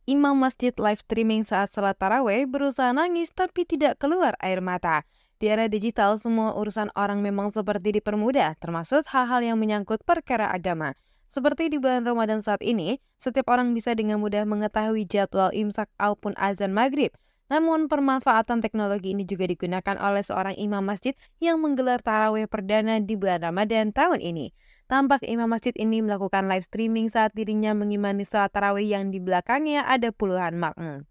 Imam masjid live streaming saat sholat tarawih berusaha nangis tapi tidak keluar air mata. Di era digital, semua urusan orang memang seperti dipermudah, termasuk hal-hal yang menyangkut perkara agama. Seperti di bulan Ramadan saat ini, setiap orang bisa dengan mudah mengetahui jadwal imsak maupun azan maghrib. Namun, permanfaatan teknologi ini juga digunakan oleh seorang imam masjid yang menggelar tarawih perdana di bulan Ramadan tahun ini. Tampak imam masjid ini melakukan live streaming saat dirinya mengimani salat tarawih yang di belakangnya ada puluhan makmum.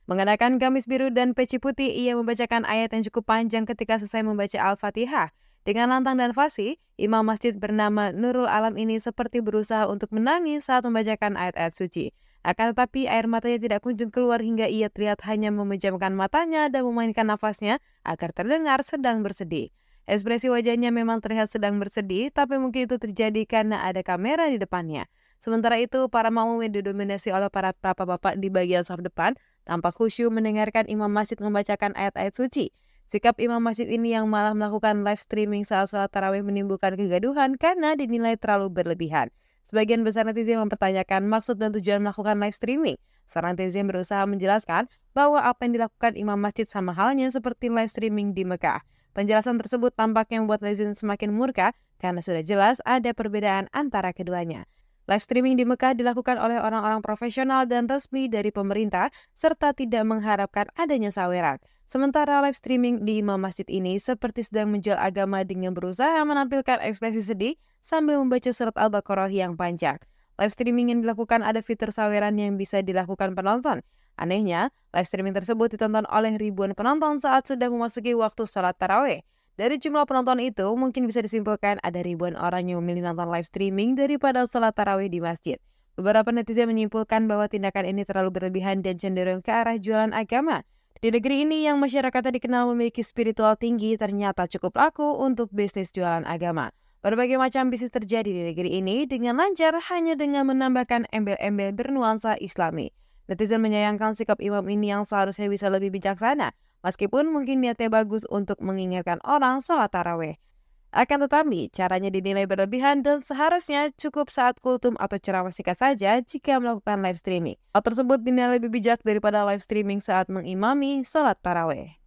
Mengenakan gamis biru dan peci putih, ia membacakan ayat yang cukup panjang ketika selesai membaca Al-Fatihah. Dengan lantang dan fasih, imam masjid bernama Nurul Alam ini seperti berusaha untuk menangis saat membacakan ayat-ayat suci. Akan tetapi air matanya tidak kunjung keluar hingga ia terlihat hanya memejamkan matanya dan memainkan nafasnya agar terdengar sedang bersedih. Ekspresi wajahnya memang terlihat sedang bersedih, tapi mungkin itu terjadi karena ada kamera di depannya. Sementara itu, para makmum yang didominasi oleh para bapak-bapak di bagian saf depan tampak khusyuk mendengarkan imam masjid membacakan ayat-ayat suci. Sikap imam masjid ini yang malah melakukan live streaming saat sholat tarawih menimbulkan kegaduhan karena dinilai terlalu berlebihan. Sebagian besar netizen mempertanyakan maksud dan tujuan melakukan live streaming. Seorang netizen berusaha menjelaskan bahwa apa yang dilakukan imam masjid sama halnya seperti live streaming di Mekah. Penjelasan tersebut tampaknya membuat netizen semakin murka karena sudah jelas ada perbedaan antara keduanya. Live streaming di Mekah dilakukan oleh orang-orang profesional dan resmi dari pemerintah serta tidak mengharapkan adanya saweran. Sementara live streaming di imam masjid ini seperti sedang menjual agama dengan berusaha menampilkan ekspresi sedih sambil membaca surat Al-Baqarah yang panjang. Live streaming yang dilakukan ada fitur saweran yang bisa dilakukan penonton. Anehnya, live streaming tersebut ditonton oleh ribuan penonton saat sudah memasuki waktu sholat tarawih. Dari jumlah penonton itu, mungkin bisa disimpulkan ada ribuan orang yang memilih nonton live streaming daripada sholat tarawih di masjid. Beberapa netizen menyimpulkan bahwa tindakan ini terlalu berlebihan dan cenderung ke arah jualan agama. Di negeri ini yang masyarakatnya dikenal memiliki spiritual tinggi, ternyata cukup laku untuk bisnis jualan agama. Berbagai macam bisnis terjadi di negeri ini dengan lancar hanya dengan menambahkan embel-embel bernuansa Islami. Netizen menyayangkan sikap imam ini yang seharusnya bisa lebih bijaksana, meskipun mungkin niatnya bagus untuk mengingatkan orang sholat tarawih. Akan tetapi, caranya dinilai berlebihan dan seharusnya cukup saat kultum atau ceramah singkat saja jika melakukan live streaming. Hal tersebut dinilai lebih bijak daripada live streaming saat mengimami sholat tarawih.